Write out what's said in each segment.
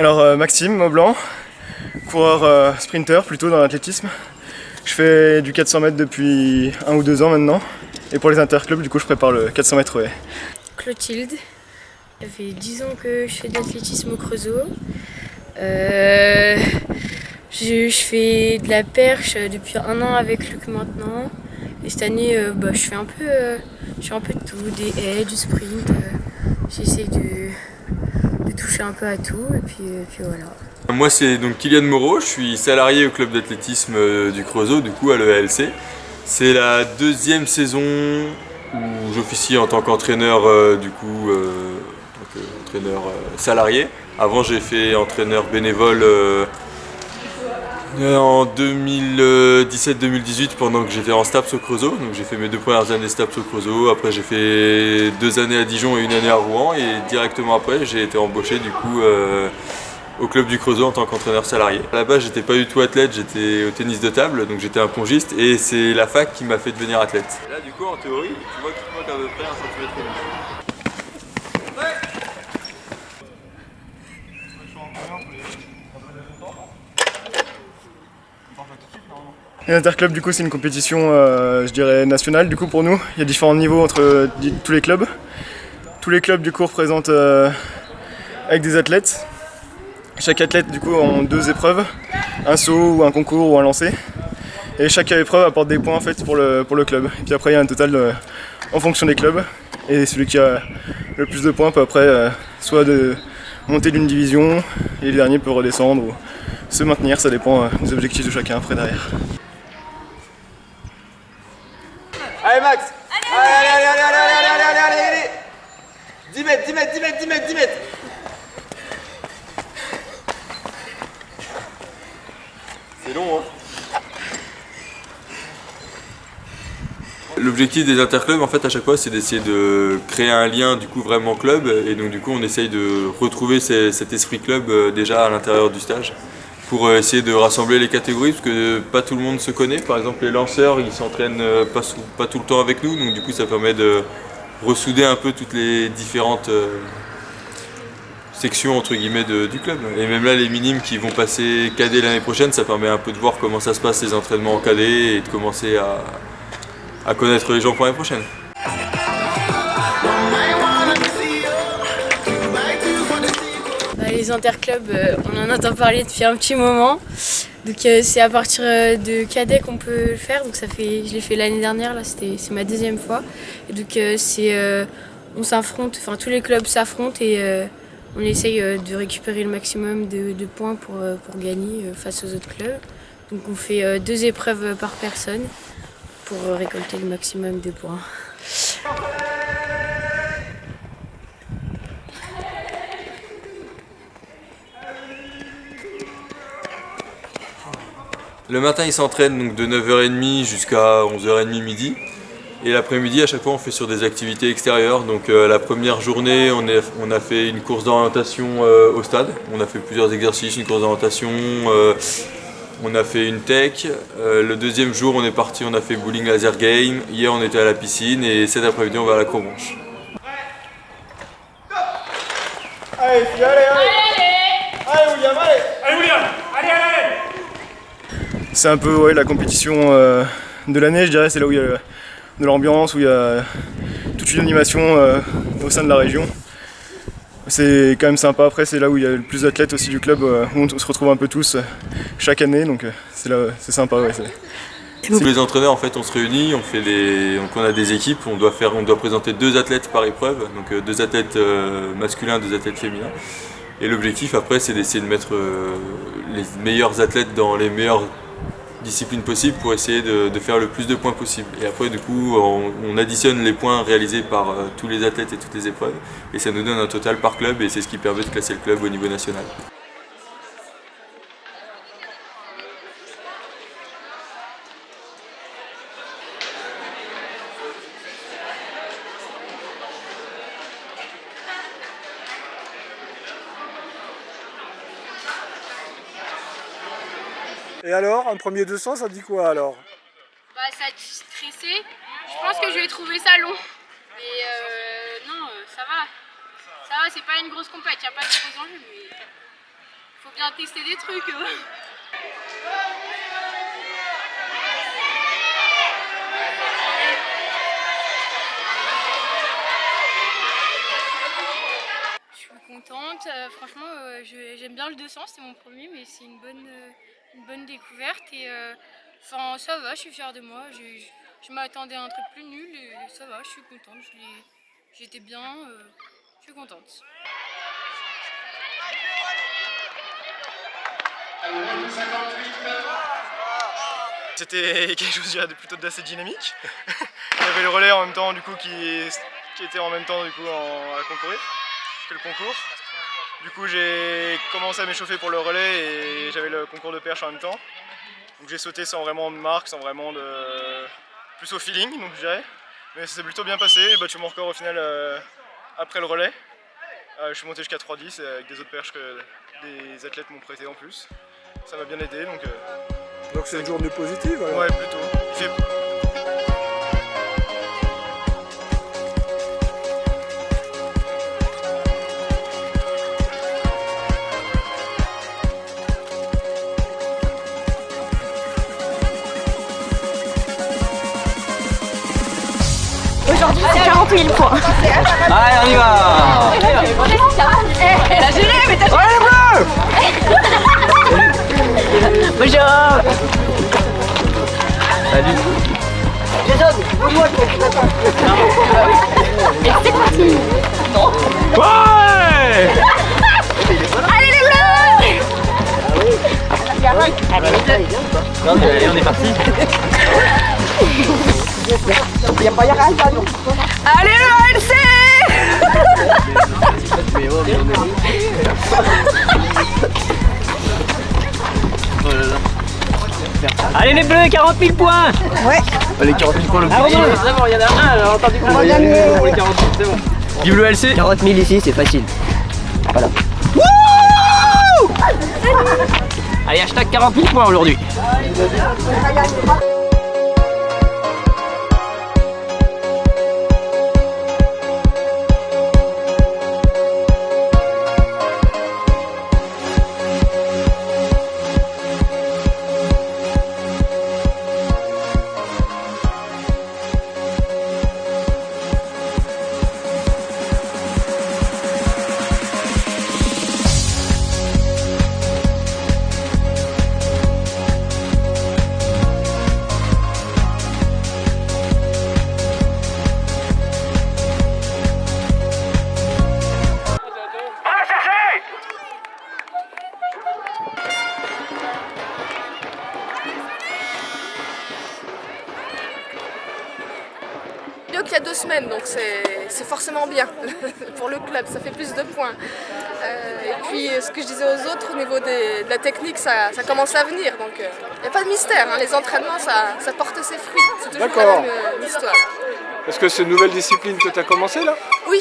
Alors Maxime Maublanc, coureur sprinter plutôt dans l'athlétisme. Je fais du 400 mètres depuis 1 ou 2 ans maintenant. Et pour les interclubs, du coup, je prépare le 400 mètres haies. Clotilde, ça fait 10 ans que je fais de l'athlétisme au Creusot. Je fais de la perche depuis 1 an avec Luc maintenant. Et cette année, je fais un peu de tout, des haies, du sprint. J'essaie de toucher un peu à tout et puis voilà. Moi c'est donc Kylian Moreau, je suis salarié au club d'athlétisme du Creusot, du coup à l'EALC. C'est la 2e saison où j'officie en tant qu'entraîneur entraîneur salarié. Avant j'ai fait entraîneur bénévole en 2017-2018 pendant que j'étais en STAPS au Creusot. Donc j'ai fait mes 2 premières années STAPS au Creusot, après j'ai fait 2 années à Dijon et 1 année à Rouen et directement après j'ai été embauché du coup au club du Creusot en tant qu'entraîneur salarié. À la base, j'étais pas du tout athlète, j'étais au tennis de table, donc j'étais un pongiste et c'est la fac qui m'a fait devenir athlète. Là, du coup, en théorie, tu vois qu'il te manque à peu près 1 centimètre et demi. Les interclubs, du coup, c'est une compétition, je dirais, nationale. Du coup, pour nous, il y a différents niveaux entre tous les clubs. Tous les clubs, du coup, représentent avec des athlètes. Chaque athlète, du coup, a 2 épreuves, un saut ou un concours ou un lancer. Et chaque épreuve apporte des points en fait pour le club. Et puis après, il y a un total en fonction des clubs. Et celui qui a le plus de points peut après soit monter d'une division et le dernier peut redescendre ou se maintenir. Ça dépend des objectifs de chacun après derrière. Allez Max! Allez 10 mètres, 10 mètres, 10 mètres, 10 mètres, 10 mètres. C'est long, hein? L'objectif des interclubs, en fait, à chaque fois, c'est d'essayer de créer un lien, du coup, vraiment club. Et donc, du coup, on essaye de retrouver cet esprit club déjà à l'intérieur du stage pour essayer de rassembler les catégories, parce que pas tout le monde se connaît. Par exemple, les lanceurs, ils s'entraînent pas tout le temps avec nous. Donc, du coup, ça permet de ressouder un peu toutes les différentes section entre guillemets du club. Et même là les minimes qui vont passer cadet l'année prochaine, ça permet un peu de voir comment ça se passe les entraînements en cadet et de commencer à connaître les gens pour l'année prochaine. Les interclubs, on en entend parler depuis un petit moment. Donc c'est à partir de cadet qu'on peut le faire. Donc je l'ai fait l'année dernière, là c'est ma 2e fois. Et donc on s'affronte, enfin tous les clubs s'affrontent et on essaye de récupérer le maximum de points pour gagner face aux autres clubs. Donc on fait 2 épreuves par personne pour récolter le maximum de points. Le matin ils s'entraînent donc de 9h30 jusqu'à 11h30 midi. Et l'après-midi, à chaque fois, on fait sur des activités extérieures. Donc la première journée, on a fait une course d'orientation au stade. On a fait plusieurs exercices, une course d'orientation. On a fait une tech. Le 2e jour, on est parti, on a fait bowling laser game. Hier, on était à la piscine et cet après-midi, on va à la Courmanche. Allez, allez William, allez! Allez William! Allez! C'est un peu la compétition de l'année, je dirais. C'est là où il y a de l'ambiance, où il y a toute une animation au sein de la région. C'est quand même sympa. Après, c'est là où il y a le plus d'athlètes aussi du club, où on se retrouve un peu tous chaque année, donc c'est sympa. Ouais, Tous les entraîneurs, en fait, on se réunit, donc on a des équipes, on doit présenter 2 athlètes par épreuve, donc 2 athlètes masculins, 2 athlètes féminins. Et l'objectif après, c'est d'essayer de mettre les meilleurs athlètes dans les meilleures disciplines possibles pour essayer de faire le plus de points possible. Et après, du coup, on additionne les points réalisés par tous les athlètes et toutes les épreuves, et ça nous donne un total par club, et c'est ce qui permet de classer le club au niveau national. Et alors, un premier 200, ça dit quoi alors? Ça a stressé. Je pense que je vais trouver ça long. Mais non, ça va. Ça va, c'est pas une grosse compète, il n'y a pas de gros enjeux. Mais Faut bien tester des trucs. Je suis contente, franchement j'aime bien le 200, c'était mon premier, mais c'est une bonne découverte et enfin ça va, je suis fière de moi, je m'attendais à un truc plus nul et ça va, je suis contente, j'étais bien, je suis contente. C'était quelque chose, je dirais, plutôt d'assez dynamique. Il y avait le relais en même temps, du coup, qui était en même temps, du coup, à concourir que le concours. Du coup, j'ai commencé à m'échauffer pour le relais et j'avais le concours de perche en même temps. Donc j'ai sauté sans vraiment de marque, sans vraiment de... plus au feeling, donc je dirais. Mais ça s'est plutôt bien passé, j'ai battu mon record au final après le relais. Je suis monté jusqu'à 3,10 avec des autres perches que des athlètes m'ont prêté en plus. Ça m'a bien aidé, donc... Donc c'est une journée positive alors. Ouais, plutôt. Aujourd'hui c'est 40 000 points. Allez, on y va. Elle a géré, mais t'as géré. Bonjour. Salut. Et c'est parti. Ouais. Allez les bleus. Non, mais on est parti. Allez le LC. Allez les bleus, 40 000 points. Ouais. Les 40 000 points le C'est bon, il y en a un, alors entendu pour les 40 000, c'est bon. Vive le LC. 40 000 ici, c'est facile. Voilà. Allez, hashtag 40 000 points aujourd'hui. Mieux qu'il y a 2 semaines, donc c'est forcément bien pour le club, ça fait plus de points. Et puis ce que je disais aux autres, au niveau de la technique, ça commence à venir, donc il n'y a pas de mystère, hein. Les entraînements ça porte ses fruits, c'est toujours la même histoire. Est-ce que c'est une nouvelle discipline que tu as commencé là? Oui.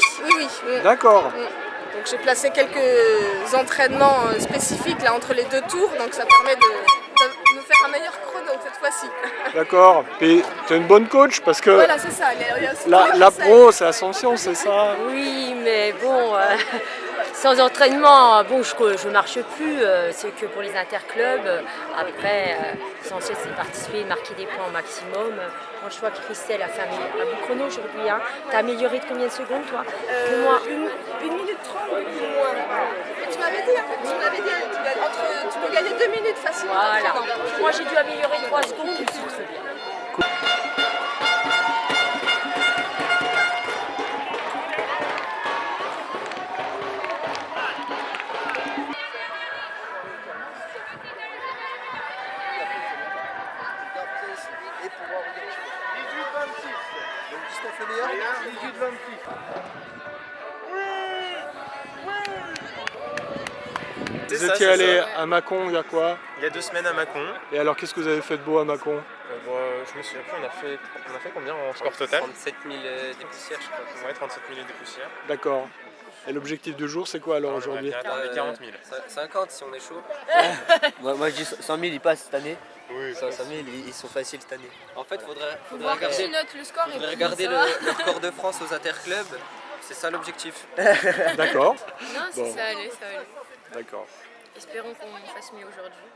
D'accord. Donc j'ai placé quelques entraînements spécifiques là, entre les 2 tours, donc ça permet de me faire un meilleur chrono cette fois-ci. D'accord. Et tu es une bonne coach parce que Voilà, c'est ça. Il y a aussi la pro, c'est Ascension, c'est ça? Oui, mais bon, sans entraînement, bon, je marche plus, c'est que pour les interclubs. Après, l'essentiel c'est de participer, de marquer des points au maximum. Moi, je vois que Christelle a fait un bon chrono aujourd'hui. Hein. T'as amélioré de combien de secondes, toi? Moi, 1 minute 30 plus ou moins. Mais tu m'avais dit, en fait, tu peux gagner 2 minutes facilement. Voilà. Moi, j'ai dû améliorer 3 secondes, c'est très bien. Vous étiez allé à Mâcon il y a quoi? Il y a 2 semaines à Mâcon. Et alors qu'est-ce que vous avez fait de beau à Mâcon? Je me souviens plus, on a fait combien en score total? 37 000 des poussières, je crois. Ouais, 37 000 des poussières. D'accord. Et l'objectif du jour, c'est quoi alors aujourd'hui? 40 000. 50 si on est chaud. moi je dis 100 000 ils passent cette année. Oui, 100 000 ils sont faciles cette année. En fait, faudrait Voir regarder, qui note le score et puis regarder ça le va. record de France aux interclubs. C'est ça l'objectif. D'accord. Non, Bon. ça allait. D'accord. Et espérons qu'on fasse mieux aujourd'hui.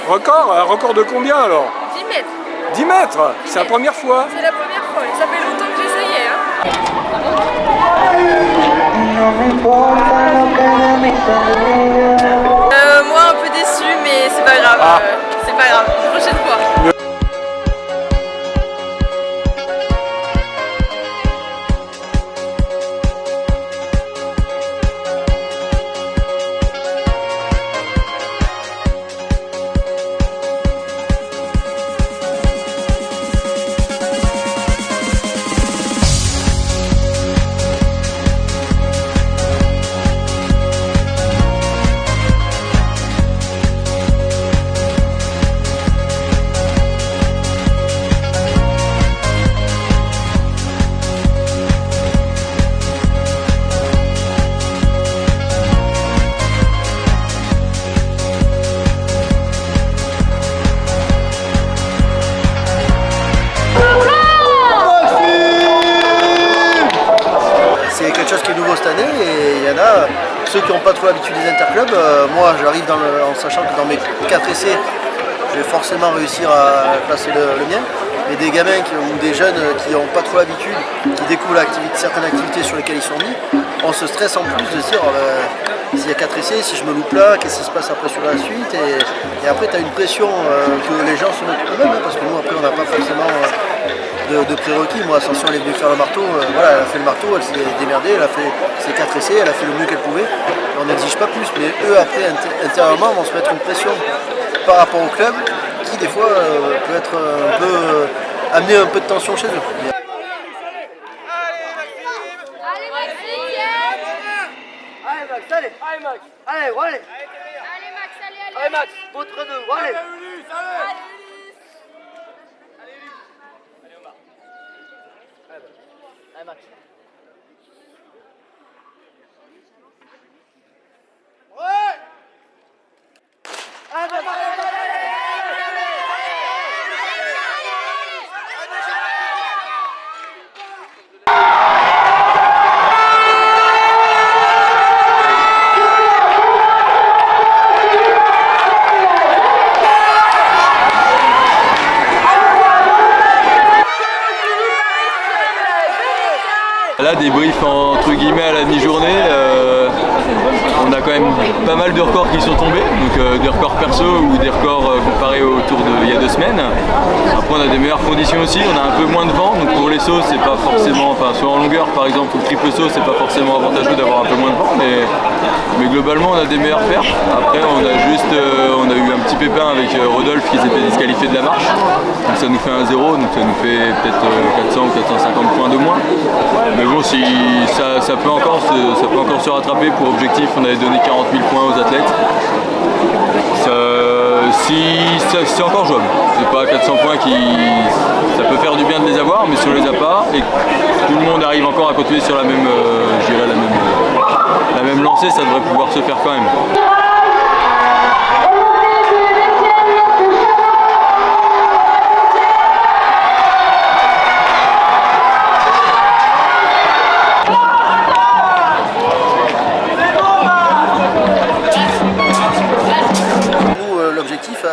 Record? Un record de combien alors? 10 mètres. 10 mètres? C'est la première fois? C'est la première fois, ça fait longtemps que j'essayais. Moi un peu déçu, mais c'est pas grave. C'est pas grave, prochaine fois. C'est quelque chose qui est nouveau cette année et il y en a ceux qui n'ont pas trop l'habitude des interclubs. Moi j'arrive en sachant que dans mes 4 essais je vais forcément réussir à placer le mien. Mais des gamins ou des jeunes qui n'ont pas trop l'habitude, qui découvrent certaines activités sur lesquelles ils sont mis, on se stresse en plus de se dire s'il y a 4 essais, si je me loupe là, qu'est-ce qui se passe après sur la suite et après tu as une pression que les gens se mettent eux-mêmes parce que nous après on n'a pas forcément de prérequis. Moi Ascension elle est venue faire le marteau, voilà, elle a fait le marteau, elle s'est démerdée, elle a fait ses 4 essais, elle a fait le mieux qu'elle pouvait. Et on n'exige pas plus, mais eux après intérieurement vont se mettre une pression par rapport au club qui des fois peut être un peu amener un peu de tension chez eux. Allez Max, allez, allez. Allez Max, allez Max, votre deux, allez. Allez Max. Là, débrief entre guillemets à la demi-journée, on a quand même pas mal de records qui sont tombés, donc des records perso ou des records comparés au tour d'il y a 2 semaines. Après on a des meilleures conditions aussi, on a un peu moins de vent, donc pour les sauts c'est pas forcément, enfin soit en longueur par exemple ou le triple saut c'est pas forcément avantageux d'avoir un peu moins de vent, mais globalement on a des meilleures perfs. Après on a eu un petit pépin avec Rodolphe qui s'était disqualifié de la marche, donc ça nous fait un 0, donc ça nous fait peut-être 400 ou 450 points de moins. Mais bon, si ça peut encore se rattraper. Pour objectif, on avait donné 40 000 points aux athlètes. C'est encore jouable. C'est pas 400 points ça peut faire du bien de les avoir, mais si on les a pas et que tout le monde arrive encore à continuer sur la même lancée, ça devrait pouvoir se faire quand même.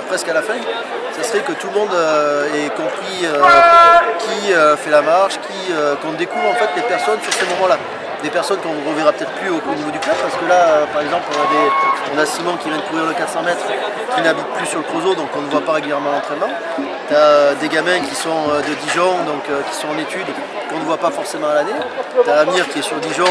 Presque à la fin, ça serait que tout le monde ait compris qui fait la marche, qu'on découvre en fait les personnes sur ces moments-là. Des personnes qu'on ne reverra peut-être plus au niveau du club, parce que là, par exemple, on a Simon qui vient de courir le 400 mètres, qui n'habite plus sur le Creusot, donc on ne voit pas régulièrement l'entraînement. Tu as des gamins qui sont de Dijon, donc qui sont en études, qu'on ne voit pas forcément à l'année. Tu as Amir qui est sur Dijon,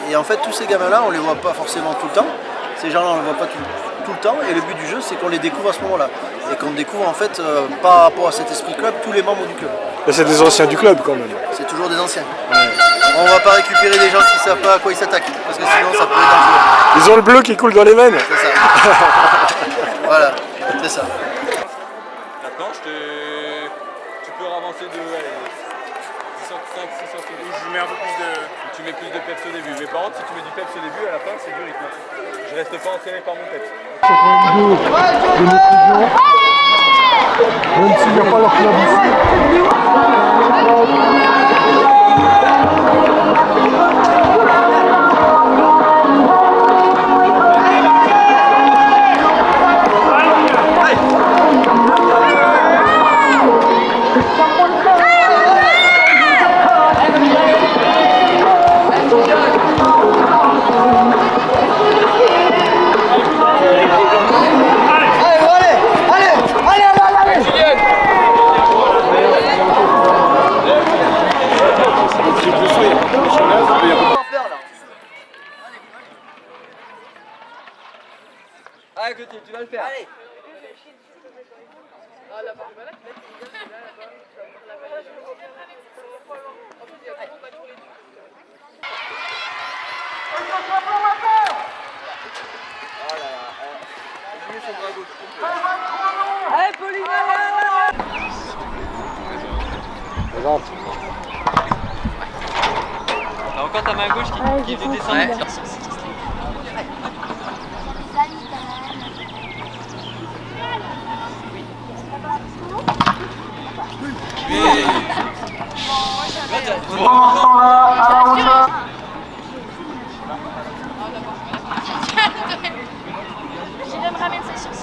et en fait tous ces gamins-là, on ne les voit pas forcément tout le temps. Ces gens-là, on ne les voit pas tout le temps, et le but du jeu c'est qu'on les découvre à ce moment-là et qu'on découvre en fait par rapport à cet esprit club tous les membres du club. Et c'est des anciens du club quand même. C'est toujours des anciens. Ouais. On va pas récupérer des gens qui savent pas à quoi ils s'attaquent parce que sinon ça peut être dangereux. Ils ont le bleu qui coule dans les veines. C'est ça. Voilà, c'est ça. La planche, tu peux ravancer de 5-6 cm. Je mets un peu plus de... Tu mets plus de peps au début. Mais par contre, si tu mets du peps au début, à la fin, c'est du rythme. Je reste pas entraîné par mon peps. Même s'il n'y a pas leur club ici. Allez, Clotilde, tu vas le faire. Allez. Allez, Pauline, T'as encore ta main gauche qui veut descendre. J'irai me ramener ça sur ce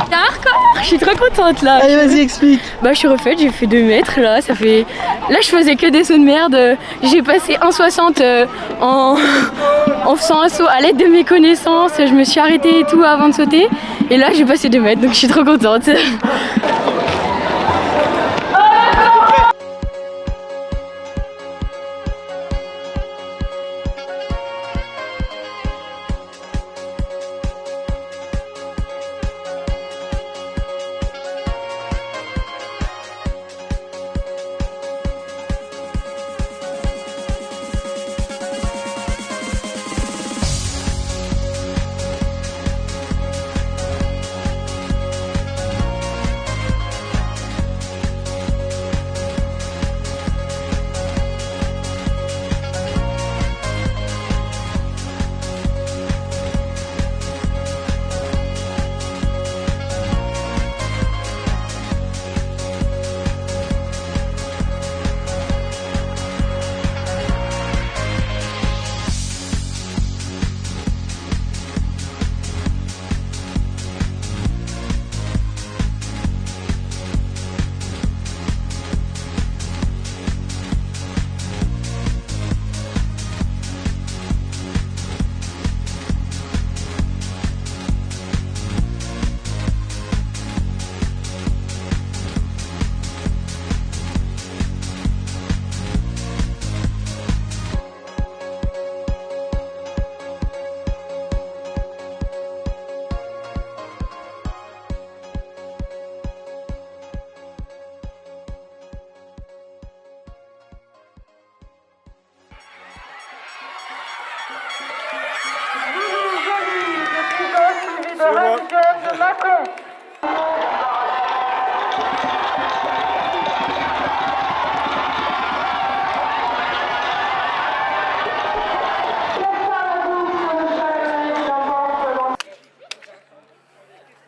C'est un record, je suis trop contente là. Allez, vas-y, explique. Bah je suis refaite, j'ai fait 2 mètres là, ça fait... Là je faisais que des sauts de merde, j'ai passé 1,60 en faisant un saut à l'aide de mes connaissances, je me suis arrêtée et tout avant de sauter. Et là j'ai passé 2 mètres, donc je suis trop contente.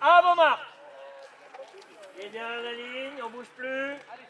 Avant marque. Et derrière la ligne, on bouge plus. Allez,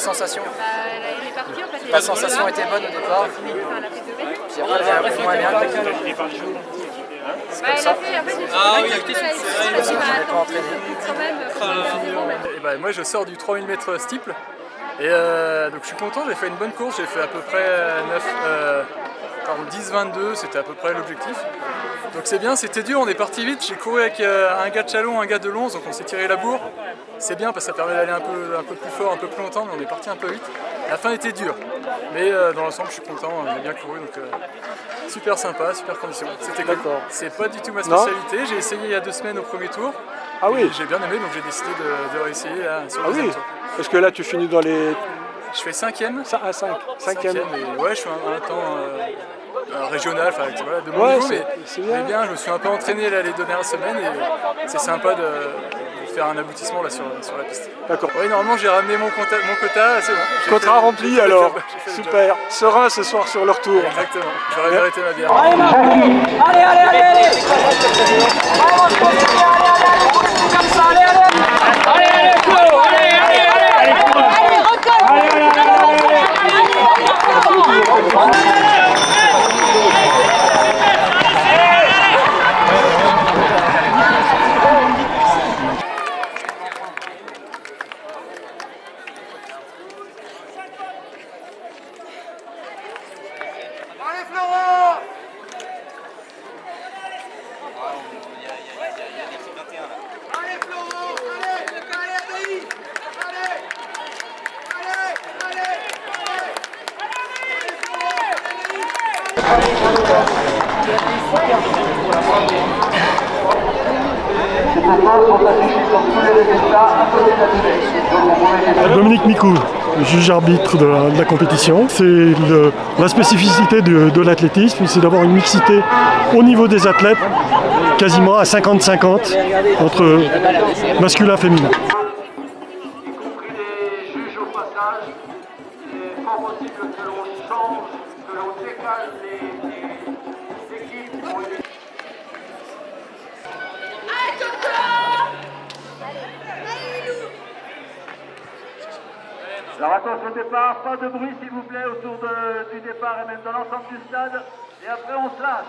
sensation? Elle est partie en fait. La sensation était bonne au départ. Puis après, elle a moins bien. C'est comme ça. Moi je sors du 3000 mètres steeple et donc je suis content, j'ai fait une bonne course, j'ai fait à peu près 10-22, c'était à peu près l'objectif. Donc c'est bien, c'était dur, on est parti vite, j'ai couru avec un gars de Chalon, un gars de Lons, donc on s'est tiré la bourre. C'est bien parce que ça permet d'aller un peu plus fort, un peu plus longtemps, mais on est parti un peu vite. La fin était dure, mais dans l'ensemble je suis content, j'ai bien couru, donc super sympa, super condition. C'était cool. C'est pas du tout ma spécialité, j'ai essayé il y a 2 semaines au premier tour. Ah oui. J'ai bien aimé, donc j'ai décidé de réessayer là, sur le Ah deuxième oui. tour. Parce que là tu finis dans les... Je fais 5e. Ah 5. 5e. Et ouais, je suis un temps régional, enfin voilà, de mon Ouais, niveau, mais bien. Je me suis un peu entraîné là, les dernières semaines et c'est sympa de faire un aboutissement là, sur la piste. D'accord. Oui, normalement j'ai ramené mon quota, c'est bon. Quota rempli alors. Super. Serein ce soir sur le retour. Exactement, j'aurais mérité ma bière. Allez, Dominique Micou, juge arbitre de la compétition. C'est la spécificité de l'athlétisme, c'est d'avoir une mixité au niveau des athlètes, quasiment à 50-50 entre masculin et féminin. Alors attention au départ, pas de bruit s'il vous plaît autour du départ et même dans l'ensemble du stade. Et après on se lâche.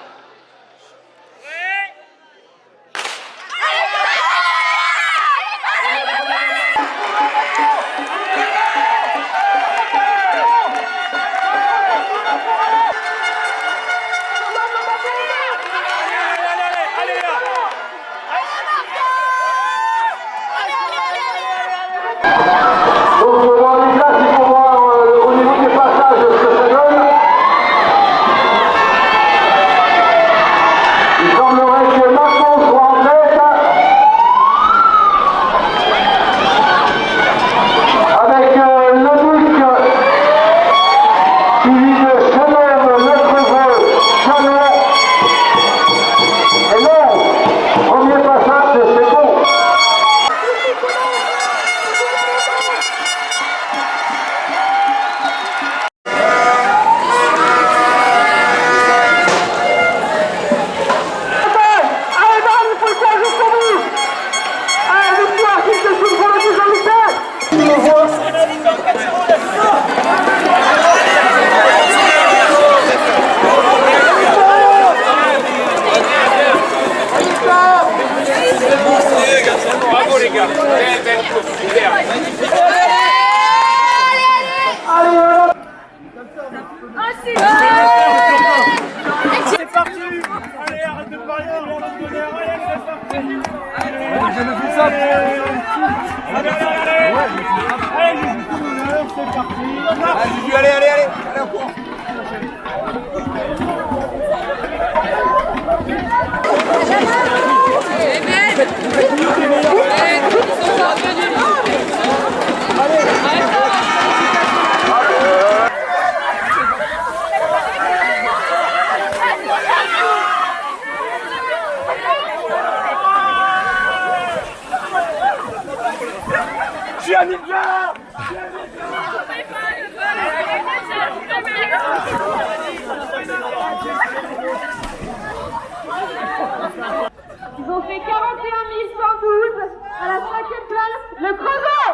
Bravo les gars. C'est parti. Allez, arrête de parler, on va se donner un relais, c'est parti. Allez, je me fais ça. Allez, c'est parti. Allez, on court. Je suis un ninja. Ils ont fait 41 112 à la 5e place, le Creusot.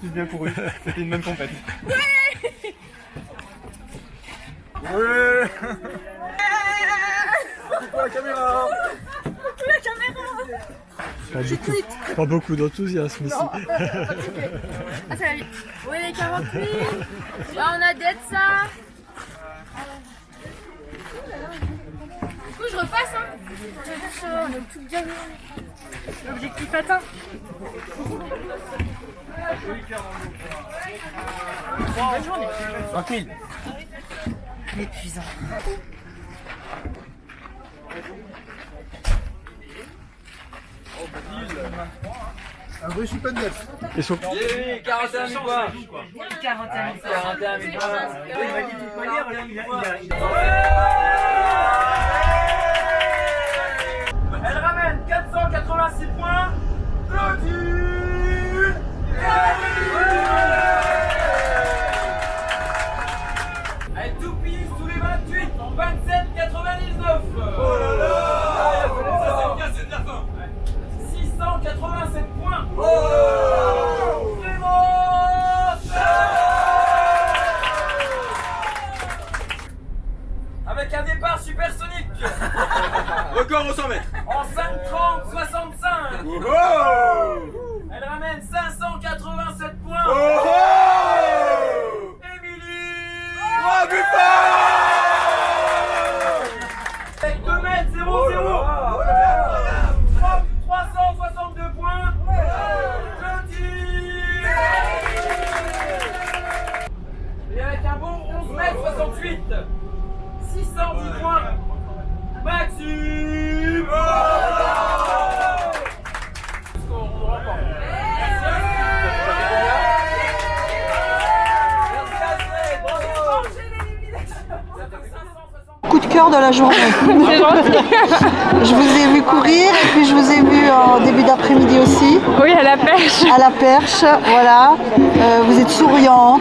bien couru. C'était une bonne compète. Ouais. Coucou la caméra. Pas beaucoup d'enthousiasme ici. Ah, ça va vite. Oui, les 40 000. Là, on a d'être ça. Du coup, je repasse. Hein. On est tout bien. L'objectif atteint. 30 000. Épuisant. Un vrai chip and def. Et sur... 41 000 points. 41 000 points. Il m'a dit de toute manière, elle ramène 486 points. Claudine. Elle toupille sous les 28. 27,99. Oh là là. C'est de la fin. 687 points. Oh. Avec un départ supersonique. Record au 100 mètres. En 5,30,65. Oh. Elle ramène 587 points. Oh. Émilie. Oh, putain. Avec 2 mètres 0,0. 362 points. Claudine. Et avec un bon 11 mètres 68. 610 points. Maxime. Coup de cœur de la journée. C'est gentil. Je vous ai vu courir et puis je vous ai vu en début d'après-midi aussi. Oui, à la perche. À la perche, voilà. Vous êtes souriante.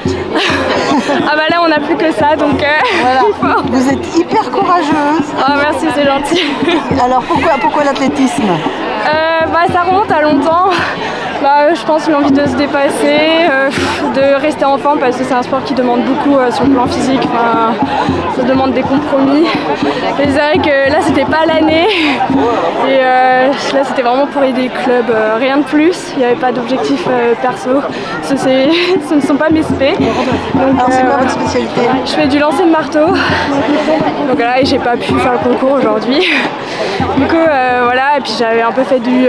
Ah bah là, on n'a plus que ça, donc... Voilà. Vous êtes hyper courageuse. Ah merci, c'est gentil. Alors pourquoi l'athlétisme? Bah ça remonte à longtemps. Bah, je pense l'envie de se dépasser, de rester en forme parce que c'est un sport qui demande beaucoup sur le plan physique, enfin, ça demande des compromis. Et c'est vrai que là c'était pas l'année et là c'était vraiment pour aider le club, rien de plus, il n'y avait pas d'objectif perso, ce ne sont pas mes spé. Donc, alors c'est quoi votre spécialité? Je fais du lancer de marteau, donc là j'ai pas pu faire le concours aujourd'hui. Du coup voilà, et puis j'avais un peu fait du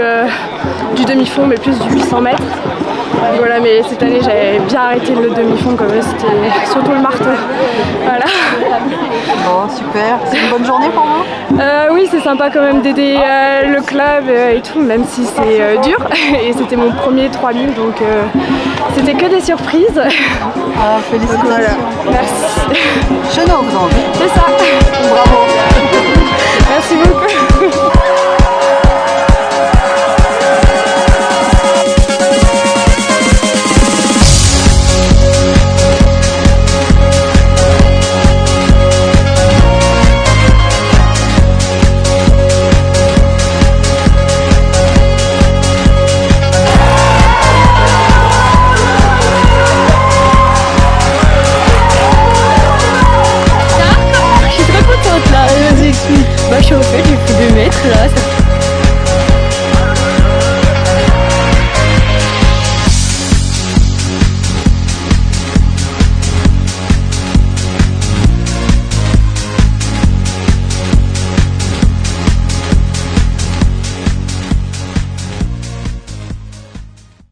demi-fond mais plus du 800 mètres. Donc voilà, mais cette année j'avais bien arrêté le demi-fond comme c'était surtout le marteau. Voilà. Bon, super. C'est une bonne journée pour vous? Oui, c'est sympa quand même d'aider le club et tout, même si c'est dur. Et c'était mon premier 3000, donc c'était que des surprises. Ah, félicitations. Voilà. Merci. Chenauve donc. C'est ça. Bravo. Merci beaucoup. Bah, je suis au fait, j'ai fait 2 mètres là, ça